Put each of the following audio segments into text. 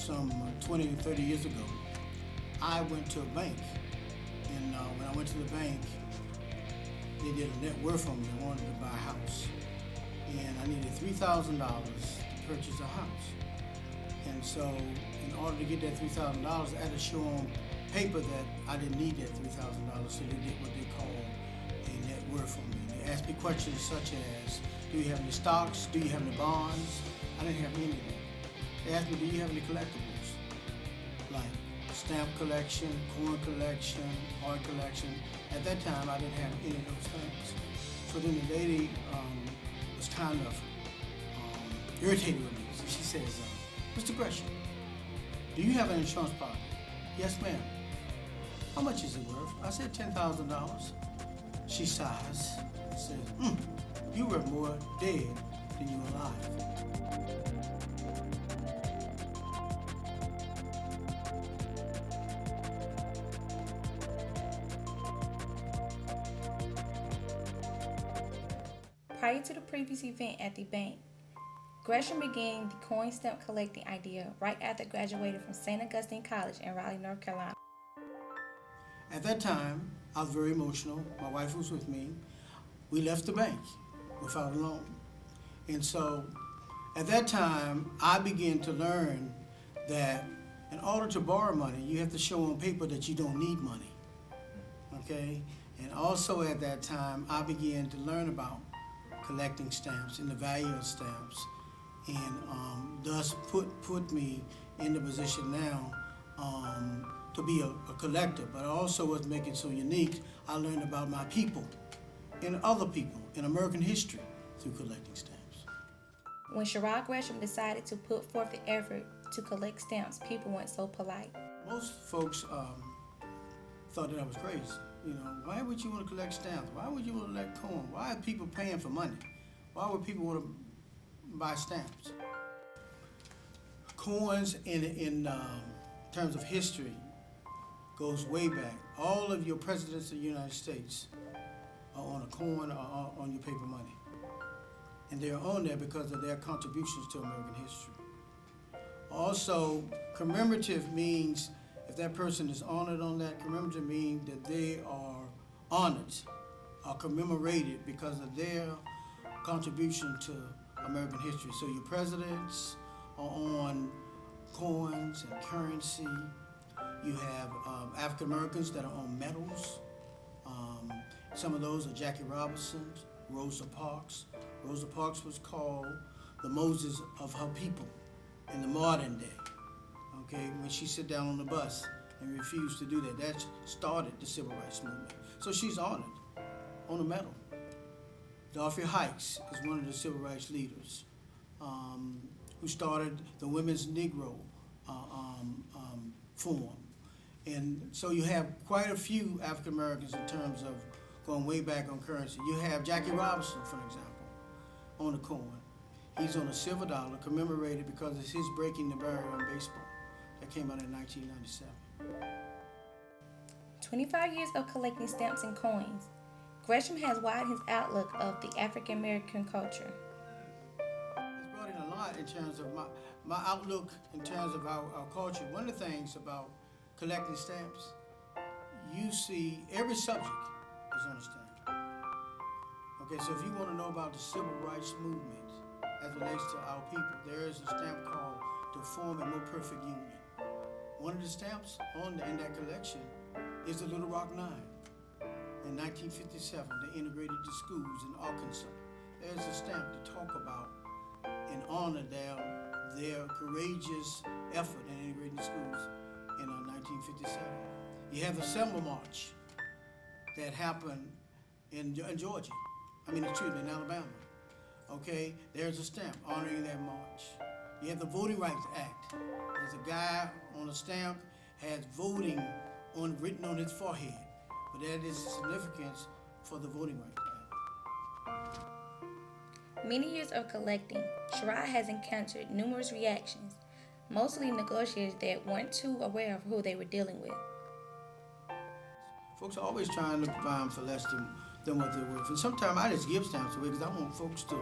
some 20 or 30 years ago, I went to a bank, and when I went to the bank, they did a net worth on me. They wanted to buy a house, and I needed $3,000 to purchase a house. And so, in order to get that $3,000, I had to show on paper that I didn't need that $3,000, so they did what they call a net worth on me. They asked me questions such as, do you have any stocks? Do you have any bonds? I didn't have any of that. They asked me, do you have any collectibles? Like stamp collection, coin collection, art collection. At that time, I didn't have any of those things. So then the lady was kind of irritated with me. So she says, Mr. Gresham, do you have an insurance policy? Yes, ma'am. How much is it worth? I said $10,000. She sighs and says, you were more dead than you were alive. Prior to the previous event at the bank, Gresham began the coin stamp collecting idea right after graduating from St. Augustine College in Raleigh, North Carolina. At that time, I was very emotional. My wife was with me. We left the bank without a loan. And so at that time, I began to learn that in order to borrow money, you have to show on paper that you don't need money, okay? And also at that time, I began to learn about collecting stamps and the value of stamps, and thus put me in the position now to be a collector. But also what makes it so unique, I learned about my people and other people in American history through collecting stamps. When Sherrod Gresham decided to put forth the effort to collect stamps, people weren't so polite. Most folks thought that I was crazy. You know, why would you want to collect stamps? Why would you want to collect coins? Why are people paying for money? Why would people want to buy stamps? Coins in terms of history goes way back. All of your presidents of the United States are on a coin or on your paper money. And they're on there because of their contributions to American history. Also, commemorative means if that person is honored on that, commemorative means that they are honored or commemorated because of their contribution to American history. So your presidents are on coins and currency. You have African Americans that are on medals. Some of those are Jackie Robinson, Rosa Parks. Rosa Parks was called the Moses of her people in the modern day. Okay, when she sat down on the bus and refused to do that, that started the civil rights movement. So she's honored on a medal. Dorothy Hikes is one of the civil rights leaders who started the Women's Negro Forum. And so you have quite a few African Americans in terms of going way back on currency. You have Jackie Robinson, for example, on a coin. He's on a silver dollar commemorated because it's his breaking the barrier on baseball. That came out in 1997. 25 years of collecting stamps and coins, Gresham has widened his outlook of the African American culture. It's brought in a lot in terms of my outlook in terms of our culture. One of the things about collecting stamps, you see every subject is on a stamp. Okay, so if you want to know about the civil rights movement as it relates to our people, there is a stamp called To Form a More Perfect Union. One of the stamps in that collection is the Little Rock Nine. In 1957, they integrated the schools in Arkansas. There's a stamp to talk about and honor their courageous effort in integrating the schools in 1957. You have the Selma March that happened in Georgia. In Alabama. Okay, there's a stamp honoring that march. You have the Voting Rights Act. There's a guy on a stamp has voting written on his forehead, but that is significance for the Voting Rights Act. Many years of collecting, Sherrod has encountered numerous reactions, mostly negotiators that weren't too aware of who they were dealing with. Folks are always trying to buy them for less than what they're worth. And sometimes I just give stamps away because I want folks to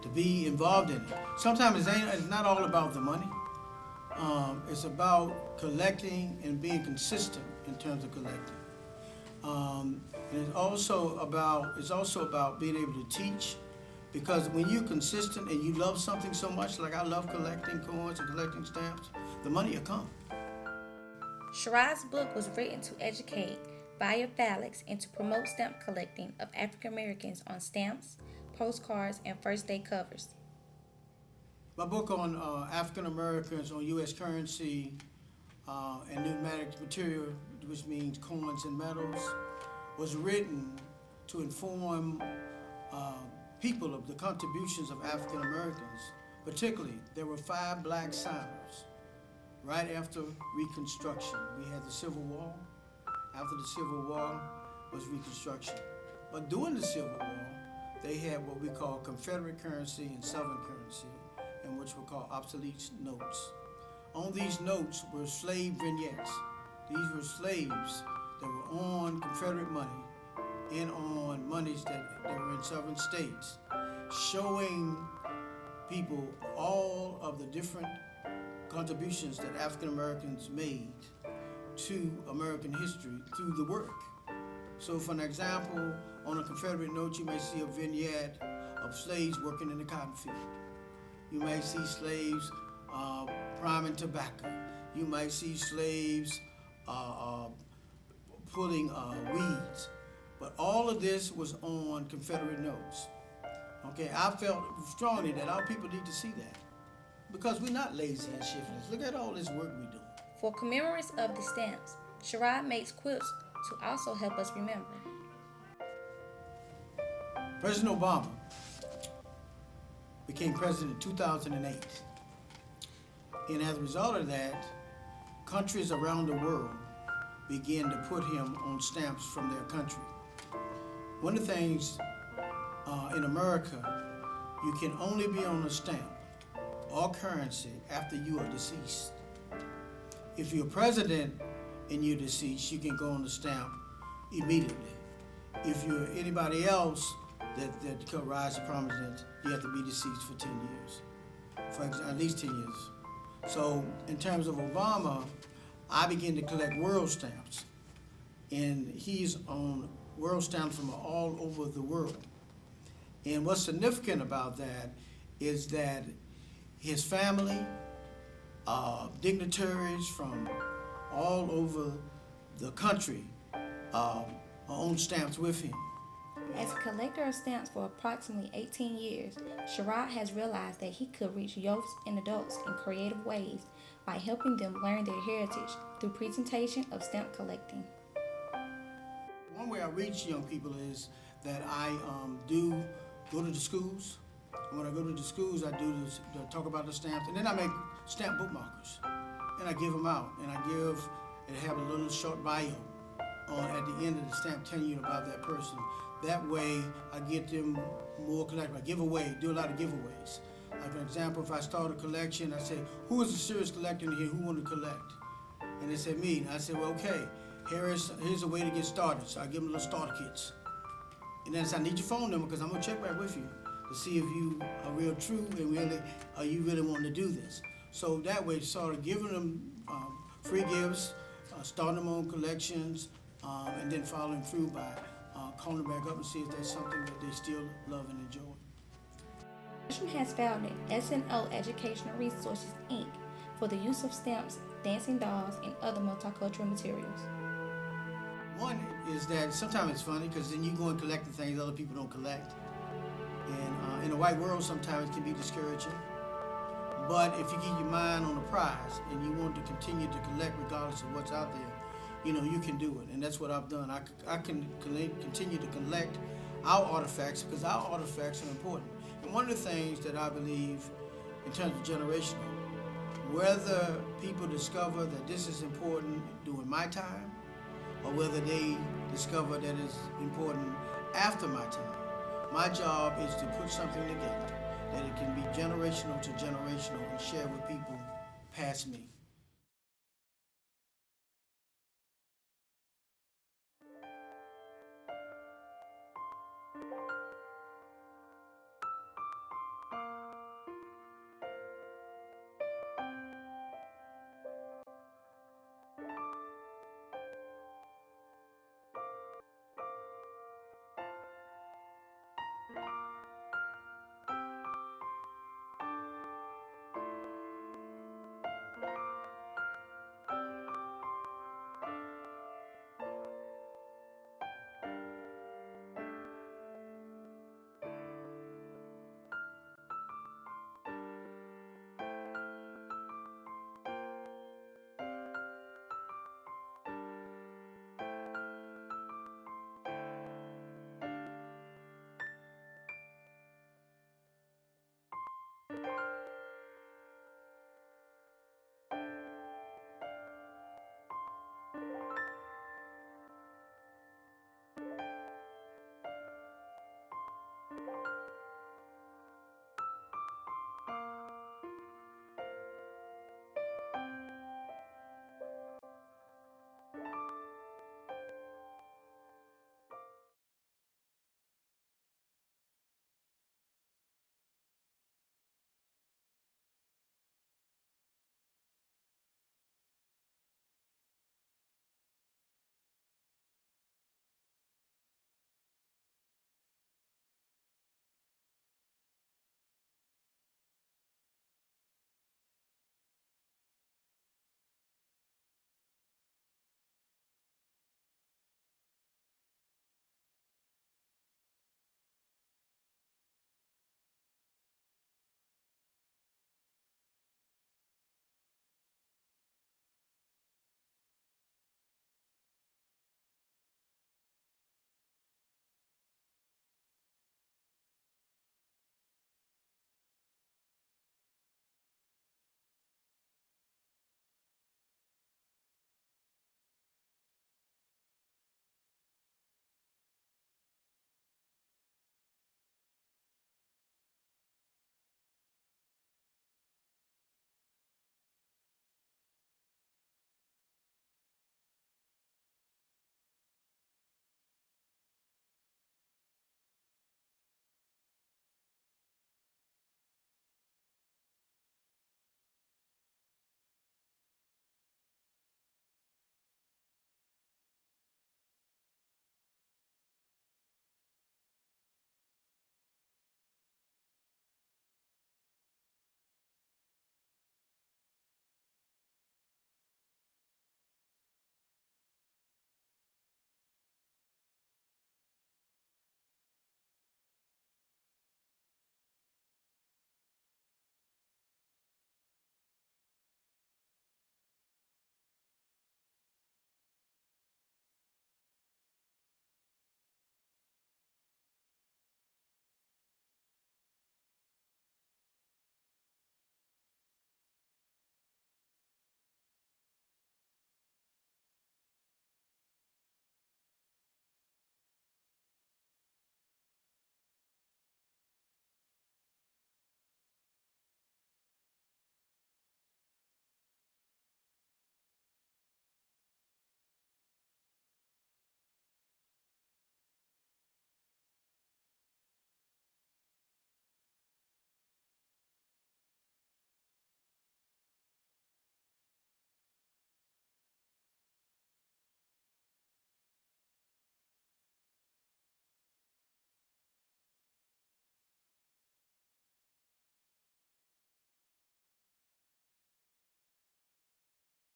be involved in it. Sometimes it's not all about the money. It's about collecting and being consistent in terms of collecting. And it's also about being able to teach, because when you're consistent and you love something so much, like I love collecting coins and collecting stamps, the money will come. Sherrod's book was written to educate biophiles and to promote stamp collecting of African Americans on stamps, postcards, and first day covers. My book on African Americans on U.S. currency and numismatic material, which means coins and medals, was written to inform people of the contributions of African Americans. Particularly, there were 5 black signers right after Reconstruction. We had the Civil War. After the Civil War was Reconstruction. But during the Civil War, they had what we call Confederate currency and Southern currency, and which were called obsolete notes. On these notes were slave vignettes. These were slaves that were on Confederate money and on monies that were in southern states, showing people all of the different contributions that African Americans made to American history through the work. So for an example, on a Confederate note, you may see a vignette of slaves working in the cotton field. You might see slaves priming tobacco. You might see slaves pulling weeds. But all of this was on Confederate notes. Okay, I felt strongly that our people need to see that, because we're not lazy and shiftless. Look at all this work we do. For commemorations of the stamps, Sherrod makes quips to also help us remember. President Obama became president in 2008. And as a result of that, countries around the world began to put him on stamps from their country. One of the things in America, you can only be on a stamp or currency after you are deceased. If you're president and you're deceased, you can go on the stamp immediately. If you're anybody else that could rise to prominence, you have to be deceased for 10 years, for at least 10 years. So in terms of Obama, I began to collect world stamps, and he's on world stamps from all over the world. And what's significant about that is that his family, dignitaries from all over the country are on stamps with him. As a collector of stamps for approximately 18 years, Sherrod has realized that he could reach youths and adults in creative ways by helping them learn their heritage through presentation of stamp collecting. One way I reach young people is that I do go to the schools. When I go to the schools, I do talk about the stamps, and then I make stamp bookmarkers, and I give them out, and I have a little short bio at the end of the stamp telling you about that person. That way, I get them more collectible. I do a lot of giveaways. Like, for example, if I start a collection, I say, who is a serious collector in here? Who want to collect? And they said, me. And I said, well, okay, here's a way to get started. So I give them little starter kits. And then I said, I need your phone number, because I'm going to check back with you to see if you are real true and you really want to do this. So that way, sort of giving them free gifts, starting them on collections, and then following through by calling back up and see if there's something that they still love and enjoy. Gresham has founded S&O Educational Resources, Inc. for the use of stamps, dancing dolls, and other multicultural materials. One is that sometimes it's funny, because then you go and collect the things other people don't collect. And in the white world, sometimes it can be discouraging. But if you keep your mind on the prize and you want to continue to collect regardless of what's out there, you can do it. And that's what I've done. I can continue to collect our artifacts, because our artifacts are important. And one of the things that I believe in terms of generational, whether people discover that this is important during my time, or whether they discover that it's important after my time, my job is to put something together that it can be generational to generational and share with people past me.